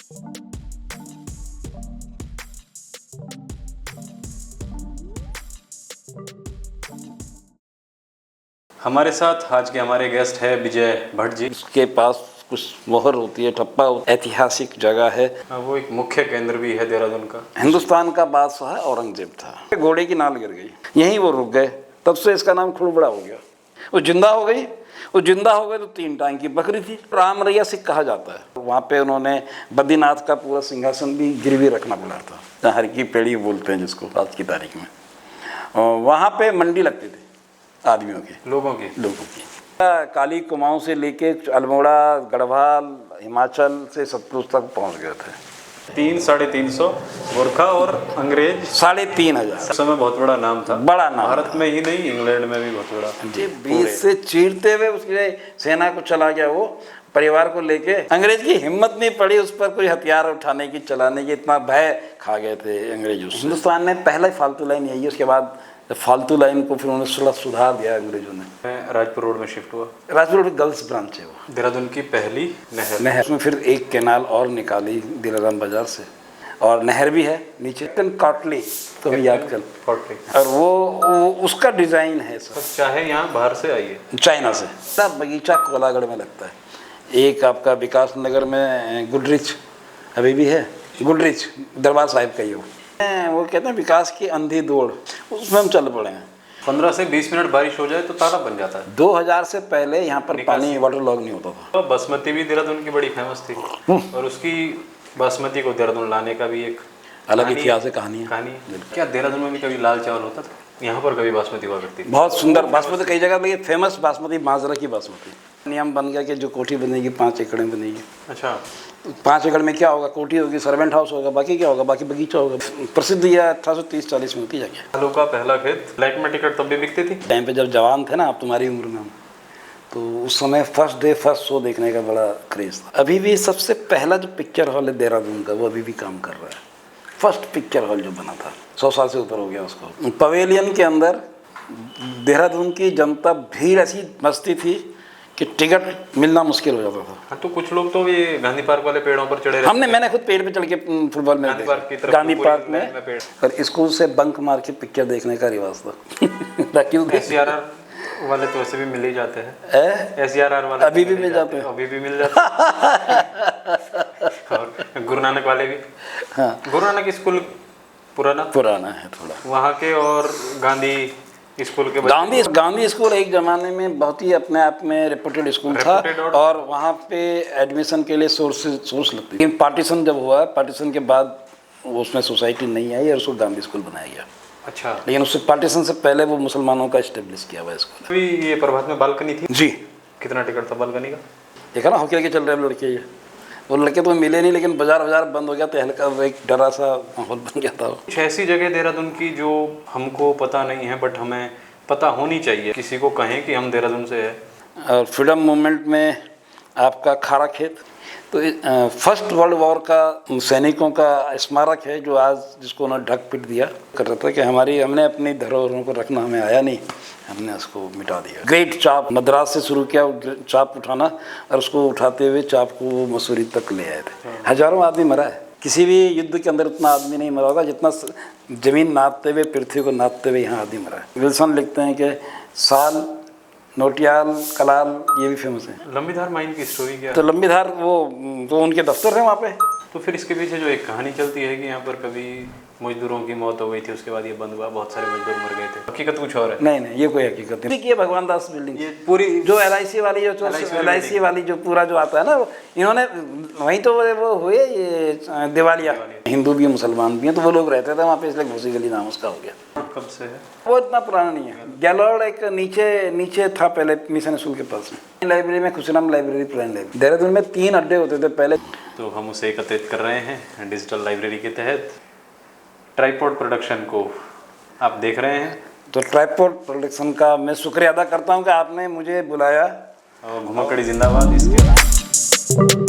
हमारे साथ आज के हमारे गेस्ट है विजय भट्ट जी। उसके पास कुछ मोहर होती है, ठप्पा, ऐतिहासिक जगह है। वो एक मुख्य केंद्र भी है देहरादून का। हिंदुस्तान का बादशाह औरंगजेब था, घोड़े की नाल गिर गई, यहीं वो रुक गए, तब से इसका नाम खुड़बड़ा हो गया। वो जिंदा हो गई, वो जिंदा हो गए तो 3 टांग की बकरी थी। राम रैया सिख कहा जाता है। वहाँ पे उन्होंने बद्रीनाथ का पूरा सिंहासन भी गिरवी रखना पड़ा था, हर की पेड़ी बोलते हैं जिसको आज की तारीख में। वहाँ पे मंडी लगती थी आदमियों की, लोगों की। काली कुमाऊं से लेके अल्मोड़ा, गढ़वाल, हिमाचल से सतलुज तक पहुंच गए थे। 300-350 गोरखा और अंग्रेज 3,500। उस समय बहुत बड़ा नाम था, बड़ा नाम भारत में ही नहीं इंग्लैंड में भी बहुत बड़ा। जी, बीच से चीरते हुए उसके सेना को चला गया वो परिवार को लेके। अंग्रेज की हिम्मत नहीं पड़ी उस पर कोई हथियार उठाने की, चलाने की, इतना भय खा गए थे अंग्रेज। हिंदुस्तान ने पहला फालतू लाइन यही है, उसके बाद फालतू लाइन को फिर उन्होंने सुधार दिया अंग्रेजों ने। राजपुर रोड में शिफ्ट हुआ। राजपुर रोड गर्ल्स ब्रांच है वो, देहरादून की पहली नहर। उसमें फिर एक कैनाल और निकाली दिलाराम बाजार से, और नहर भी है नीचे, कॉटली तो याद कर, और वो उसका डिजाइन है सर। चाहे यहाँ बाहर से आई है, चाइना से। सब बगीचा कोलागढ़ में लगता है। एक आपका विकास नगर में गुडरिच अभी भी है, गुडरिच दरबार साहिब का ही वो कहते हैं विकास की अंधी दौड़, उसमें हम चल पड़े हैं। 15 से 20 मिनट बारिश हो जाए तो तालाब बन जाता है। 2000 से पहले यहाँ पर पानी वाटर लॉग नहीं होता था। तो बासमती भी देहरादून की बड़ी फेमस थी, और उसकी बासमती को देहरादून लाने का भी एक अलग इतिहास है, कहानी है। क्या देहरादून में भी कभी लाल चावल होता था? यहाँ पर कभी बासमती हुआ करती थी। बहुत सुंदर बासमती, कई जगह पे फेमस बासमती माजरा की बासमती। नियम बन गया कि जो कोठी बनेगी 5 एकड़ में बनेगी। अच्छा, 5 एकड़ में क्या होगा? कोठी होगी, सर्वेंट हाउस होगा, बाकी क्या होगा? बाकी बगीचा होगा। प्रसिद्ध यह 1830-40 में होती जाके। आलू का पहला खेत, फ्लैट में टिकट तब भी बिकती थी। टाइम पे जब जवान थे ना, आप तुम्हारी उम्र में हम, तो उस समय फर्स्ट डे फर्स्ट शो देखने का बड़ा क्रेज था। अभी भी सबसे पहला जो पिक्चर हॉल है देहरादून का, वो अभी भी काम कर रहा है। फर्स्ट पिक्चर हॉल जो बना था, 100 साल से ऊपर हो गया उसको। पवेलियन के अंदर देहरादून की जनता भीड़ ऐसी मस्ती थी कि टिकट मिलना मुश्किल हो जाता था। हाँ, तो कुछ लोग तो ये गांधी पार्क वाले पेड़ों पर चढ़े रहते। मैंने खुद पेड़ पे चढ़ के फुटबॉल में गांधी पार्क में, और स्कूल से बंक मार के पिक्चर देखने का रिवाज था। SRR वाले तो ऐसे भी मिल ही जाते हैं। SRR वाले अभी भी मिल जाते हैं, अभी भी मिल जाते हैं। और गुरु नानक वाले भी। हाँ, गुरु नानक स्कूल पुराना है थोड़ा वहाँ के, और गांधी स्कूल के गांधी स्कूल एक जमाने में बहुत ही अपने आप में रेपुटेड स्कूल था, और वहाँ पे एडमिशन के लिए सोर्स लगती। लेकिन पार्टीशन जब हुआ, पार्टीशन के बाद उसमें सोसाइटी नहीं आई और उसको गांधी स्कूल बनाया गया। अच्छा, लेकिन उससे पार्टीशन से पहले वो मुसलमानों का एस्टेब्लिश किया हुआ स्कूल। अभी ये प्रभात में बालकनी थी जी। कितना टिकट था बालकनी का? देखा ना, हॉकी लेके चल रहे हैं लड़के, ये वो लड़के तो मिले नहीं, लेकिन बाजार बंद हो गया तो हल्का एक डरा सा माहौल बन गया था। कुछ ऐसी जगह देहरादून की जो हमको पता नहीं है, बट हमें पता होनी चाहिए, किसी को कहें कि हम देहरादून से है। और फ्रीडम मूवमेंट में आपका खारा खेत, तो फर्स्ट वर्ल्ड वॉर का सैनिकों का स्मारक है, जो आज जिसको उन्होंने ढक पिट दिया कर रहा था कि हमने अपनी धरोहरों को रखना हमें आया नहीं, हमने उसको मिटा दिया। ग्रेट चाप मद्रास से शुरू किया चाप उठाना, और उसको उठाते हुए चाप को मसूरी तक ले आए थे। हजारों आदमी मरा है, किसी भी युद्ध के अंदर उतना आदमी नहीं मरा होगा जितना जमीन नापते हुए, पृथ्वी को नापते हुए यहाँ आदमी मरा है। विल्सन लिखते हैं कि साल, नोटियाल, कलाल, ये भी फेमस है। लंबीधार माइन की स्टोरी क्या है? तो लंबीधार वो तो उनके दफ्तर है वहाँ पे। तो फिर इसके पीछे जो एक कहानी चलती है कि यहाँ पर कभी मजदूरों की मौत हो गई थी, उसके बाद ये बंद हुआ, बहुत सारे मजदूर मर गए थे। हकीकत कुछ और है। नहीं, ये कोई हकीकत नहीं। ये भगवान दास बिल्डिंग, ये पूरी जो LIC वाली जो पूरा जो आता है ना, इन्होंने वहीं तो वो हुए ये दिवालिया। हिंदू भी मुसलमान भी हैं, तो वो लोग रहते थे वहाँ पे, इसलिए घोसी गली नाम उसका हो गया। कब से है वो? इतना पुराना नहीं है। गैलोड एक नीचे था पहले, मिशन स्कूल के पास में। लाइब्रेरी में खुशराम लाइब्रेरी, पुरानी लाइब्रेरी। देहरादून में 3 अड्डे होते थे पहले। तो हम उसे एकत्रित कर रहे हैं डिजिटल लाइब्रेरी के तहत। ट्राइपॉड प्रोडक्शन को आप देख रहे हैं। तो ट्राइपॉड प्रोडक्शन का मैं शुक्रिया अदा करता हूं कि आपने मुझे बुलाया। और घुमाकड़ी जिंदाबाद इसके